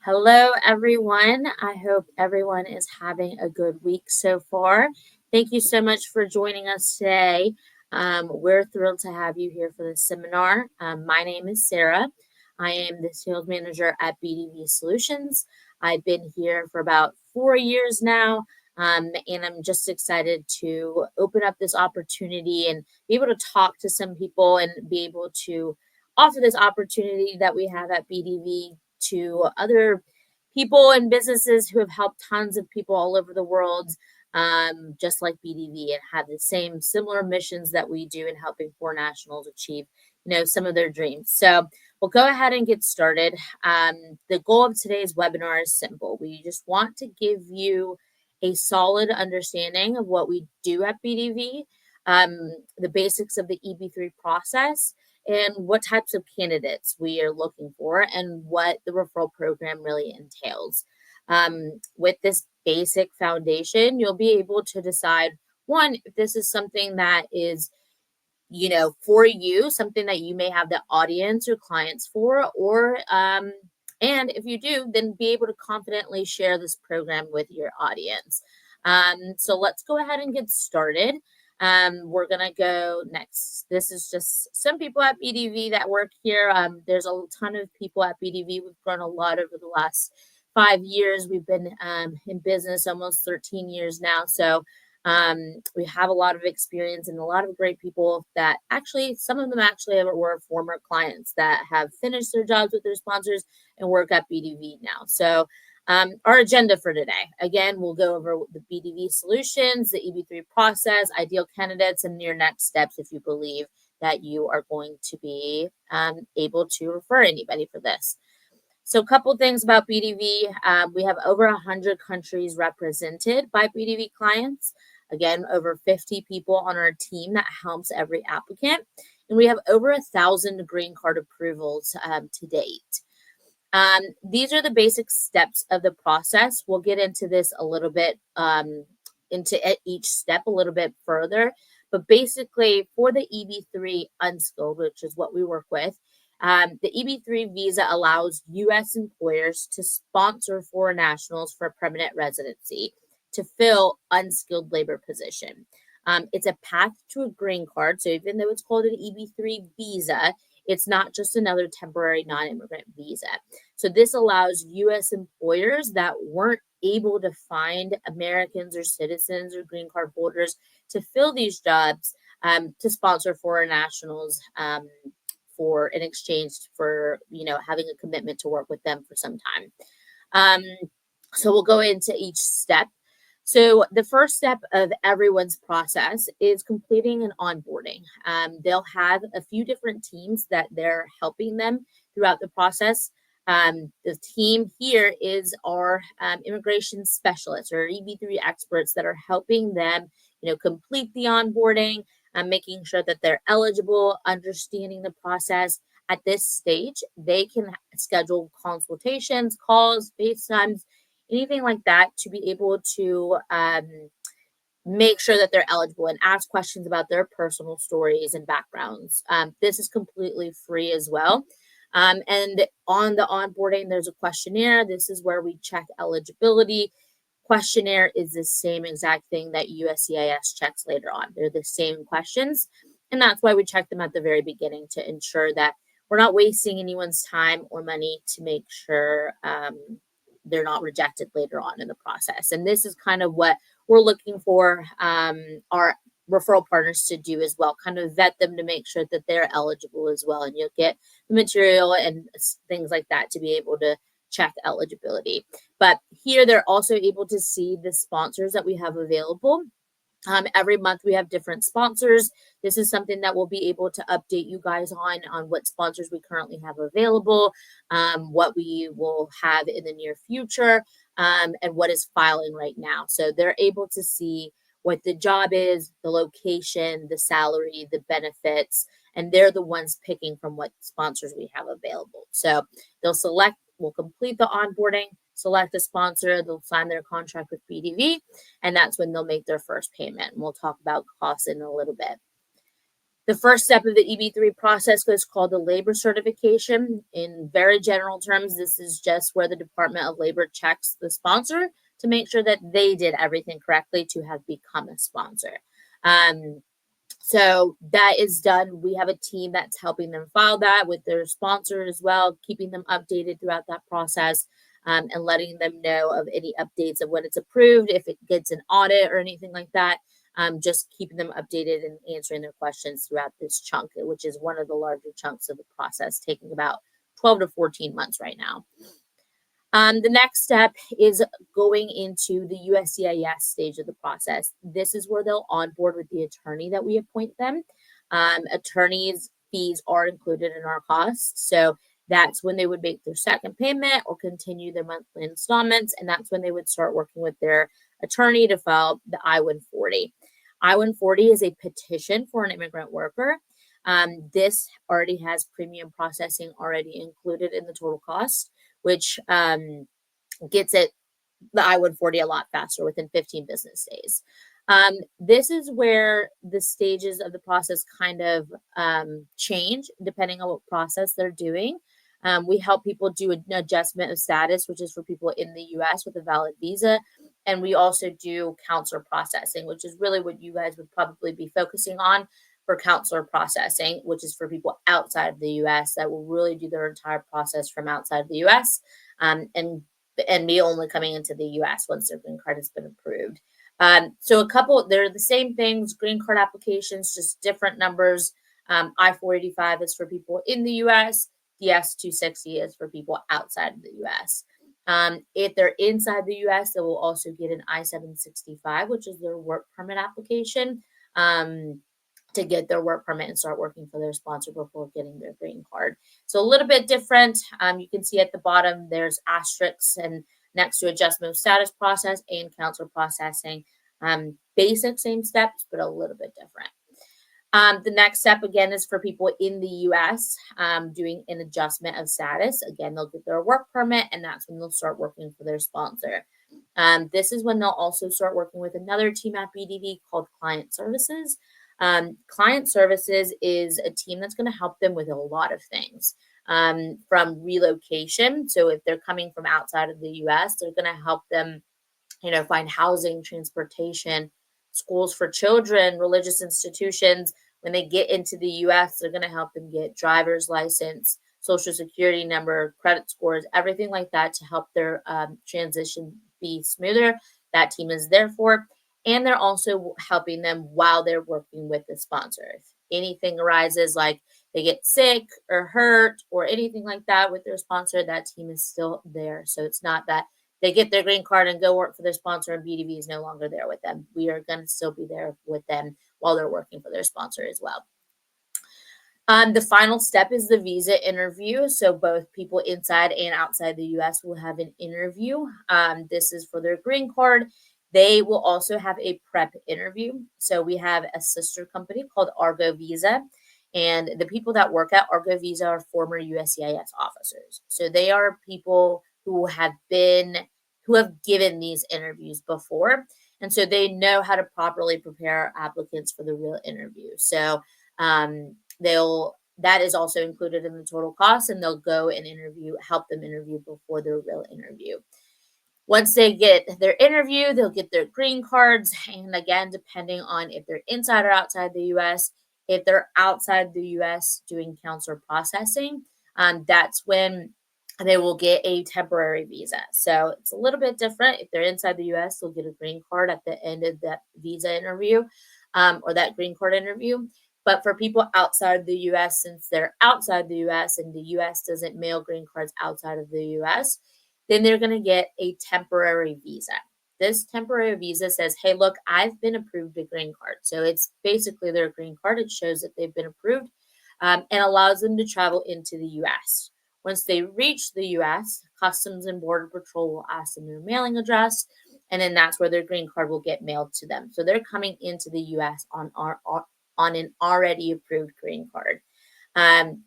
Hello, everyone. I hope everyone is having a good week so far. Thank you so much for joining us today. We're thrilled to have you here for this seminar. My name is Sarah. I am the sales manager at BDV Solutions. I've been here for about 4 years now, and I'm just excited to open up this opportunity and be able to talk to some people and be able to offer this opportunity that we have at BDV to other people and businesses who have helped tons of people all over the world, just like BDV, and have the same similar missions that we do in helping foreign nationals achieve, some of their dreams. So we'll go ahead and get started. The goal of today's webinar is simple. We just want to give you a solid understanding of what we do at BDV, the basics of the EB3 process, and what types of candidates we are looking for and what the referral program really entails. With this basic foundation, you'll be able to decide, one, if this is something that is for you, something that you may have the audience or clients for, or and if you do, then be able to confidently share this program with your audience. So let's go ahead and get started. We're gonna go next. This is just some people at BDV that work here. There's a ton of people at BDV. We've grown a lot over the last 5 years. We've been in business almost 13 years now. So we have a lot of experience and a lot of great people that actually, some of them actually were former clients that have finished their jobs with their sponsors and work at BDV now. So our agenda for today, again, we'll go over the BDV solutions, the EB3 process, ideal candidates, and your next steps if you believe that you are going to be able to refer anybody for this. So a couple things about BDV. We have over 100 countries represented by BDV clients. Again, over 50 people on our team that helps every applicant. And we have over 1,000 green card approvals to date. These are the basic steps of the process. We'll get into this a little bit, into each step a little bit further. But basically, for the EB3 unskilled, which is what we work with, the EB3 visa allows U.S. employers to sponsor foreign nationals for permanent residency to fill unskilled labor position. It's a path to a green card. So even though it's called an EB3 visa, it's not just another temporary non-immigrant visa. So this allows U.S. employers that weren't able to find Americans or citizens or green card holders to fill these jobs to sponsor foreign nationals for in exchange for having a commitment to work with them for some time. So we'll go into each step. So the first step of everyone's process is completing an onboarding. They'll have a few different teams that they're helping them throughout the process. The team here is our immigration specialists or EB3 experts that are helping them, complete the onboarding, making sure that they're eligible, understanding the process. At this stage, they can schedule consultations, calls, FaceTimes, anything like that to be able to make sure that they're eligible and ask questions about their personal stories and backgrounds. This is completely free as well. And on the onboarding, there's a questionnaire. This is where we check eligibility. Questionnaire is the same exact thing that USCIS checks later on. They're the same questions. And that's why we check them at the very beginning to ensure that we're not wasting anyone's time or money to make sure they're not rejected later on in the process. And this is kind of what we're looking for our referral partners to do as well, kind of vet them to make sure that they're eligible as well. And you'll get the material and things like that to be able to check eligibility. But here they're also able to see the sponsors that we have available. Every month we have different sponsors. This is something that we'll be able to update you guys on what sponsors we currently have available, what we will have in the near future, and what is filing right now. So they're able to see what the job is, the location, the salary, the benefits, and they're the ones picking from what sponsors we have available. So they'll select, we'll complete the onboarding, select a sponsor, they'll sign their contract with BDV, and that's when they'll make their first payment. And we'll talk about costs in a little bit. The first step of the EB3 process is called the labor certification. In very general terms, this is just where the Department of Labor checks the sponsor to make sure that they did everything correctly to have become a sponsor. So that is done. We have a team that's helping them file that with their sponsor as well, keeping them updated throughout that process, and letting them know of any updates of when it's approved, if it gets an audit or anything like that. Just keeping them updated and answering their questions throughout this chunk, which is one of the larger chunks of the process, taking about 12 to 14 months right now. The next step is going into the USCIS stage of the process. This is where they'll onboard with the attorney that we appoint them. Attorneys' fees are included in our costs. So that's when they would make their second payment or continue their monthly installments. And that's when they would start working with their attorney to file the I-140. I-140 is a petition for an immigrant worker. This already has premium processing already included in the total cost, which gets it the I-140 a lot faster within 15 business days. This is where the stages of the process kind of change depending on what process they're doing. We help people do an adjustment of status, which is for people in the US with a valid visa. And we also do counselor processing, which is really what you guys would probably be focusing on for counselor processing, which is for people outside of the US that will really do their entire process from outside of the US, and me only coming into the US once their green card has been approved. So they're the same things, green card applications, just different numbers. I-485 is for people in the US. DS-260 is for people outside of the US. If they're inside the US, they will also get an I-765, which is their work permit application, to get their work permit and start working for their sponsor before getting their green card. So a little bit different. You can see at the bottom, there's asterisks and next to adjustment of status process and counselor processing. Basic same steps, but a little bit different. The next step, again, is for people in the US doing an adjustment of status. Again, they'll get their work permit, and that's when they'll start working for their sponsor. This is when they'll also start working with another team at BDV called Client Services. Client Services is a team that's going to help them with a lot of things, from relocation. So if they're coming from outside of the US, they're going to help them, find housing, transportation, schools for children, religious institutions. When they get into the US, they're going to help them get driver's license, social security number, credit scores, everything like that to help their transition be smoother. That team is there for. And they're also helping them while they're working with the sponsor. If anything arises, like they get sick or hurt or anything like that with their sponsor, that team is still there. So it's not that they get their green card and go work for their sponsor and BDV is no longer there with them. We are going to still be there with them while they're working for their sponsor as well. The final step is the visa interview. So both people inside and outside the US will have an interview. This is for their green card. They will also have a prep interview. So we have a sister company called Argo Visa. And the people that work at Argo Visa are former USCIS officers. So they are people who have given these interviews before. And so they know how to properly prepare applicants for the real interview. So that is also included in the total cost, and they'll go and help them interview before their real interview. Once they get their interview, they'll get their green cards. And again, depending on if they're inside or outside the US, if they're outside the US doing counselor processing, that's when they will get a temporary visa. So it's a little bit different. If they're inside the US, they'll get a green card at the end of that visa interview, or that green card interview. But for people outside the US, since they're outside the US and the US doesn't mail green cards outside of the US, then they're going to get a temporary visa. This temporary visa says, hey, look, I've been approved a green card. So it's basically their green card. It shows that they've been approved, and allows them to travel into the US. Once they reach the US, Customs and Border Patrol will ask them their mailing address, and then that's where their green card will get mailed to them. So they're coming into the US on an already approved green card.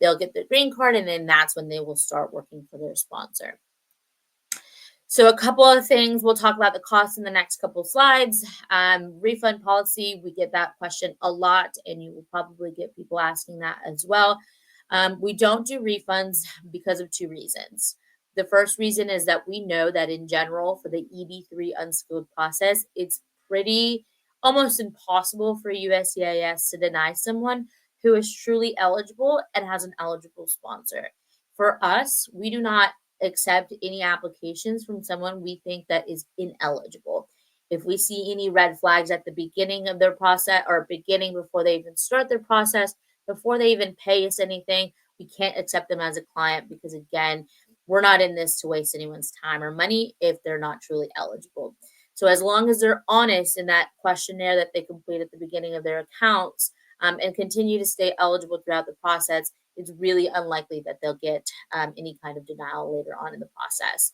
They'll get their green card, and then that's when they will start working for their sponsor. So a couple of things, we'll talk about the cost in the next couple slides. Refund policy, we get that question a lot, and you will probably get people asking that as well. We don't do refunds because of two reasons. The first reason is that we know that in general, for the EB3 unskilled process, it's pretty almost impossible for USCIS to deny someone who is truly eligible and has an eligible sponsor. For us, we do not accept any applications from someone we think that is ineligible. If we see any red flags at the beginning of their process or beginning before they even start their process, before they even pay us anything, we can't accept them as a client because, again, we're not in this to waste anyone's time or money if they're not truly eligible. So, as long as they're honest in that questionnaire that they complete at the beginning of their accounts and continue to stay eligible throughout the process, it's really unlikely that they'll get any kind of denial later on in the process.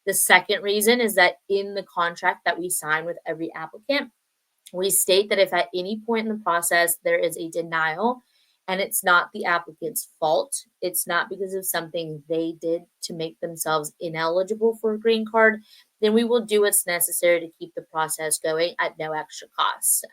The second reason is that in the contract that we sign with every applicant, we state that if at any point in the process there is a denial and it's not the applicant's fault, it's not because of something they did to make themselves ineligible for a green card, then we will do what's necessary to keep the process going at no extra cost.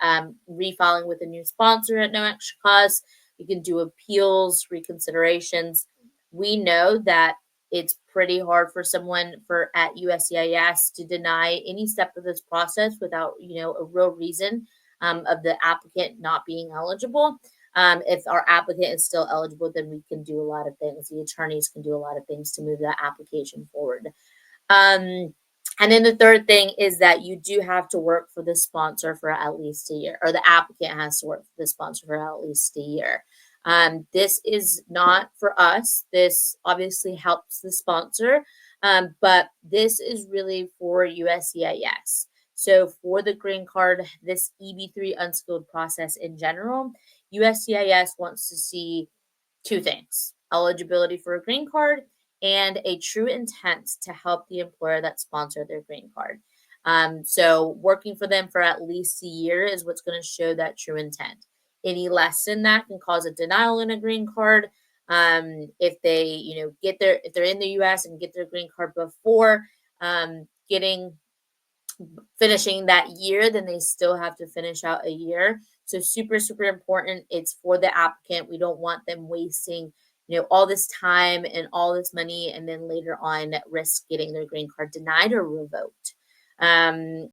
Refiling with a new sponsor at no extra cost. You can do appeals, reconsiderations. We know that it's pretty hard for someone for at USCIS to deny any step of this process without a real reason of the applicant not being eligible. If our applicant is still eligible, then we can do a lot of things. The attorneys can do a lot of things to move that application forward. And then the third thing is that you do have to work for the sponsor for at least a year, or the applicant has to work for the sponsor for at least a year. This is not for us. This obviously helps the sponsor, but this is really for USCIS. So for the green card, this EB3 unskilled process in general, USCIS wants to see two things: eligibility for a green card and a true intent to help the employer that sponsored their green card. So working for them for at least a year is what's going to show that true intent. Any less than that can cause a denial in a green card. If they, if they're in the U.S. and get their green card before getting finishing that year, then they still have to finish out a year. So super, super important. It's for the applicant. We don't want them wasting, all this time and all this money, and then later on risk getting their green card denied or revoked.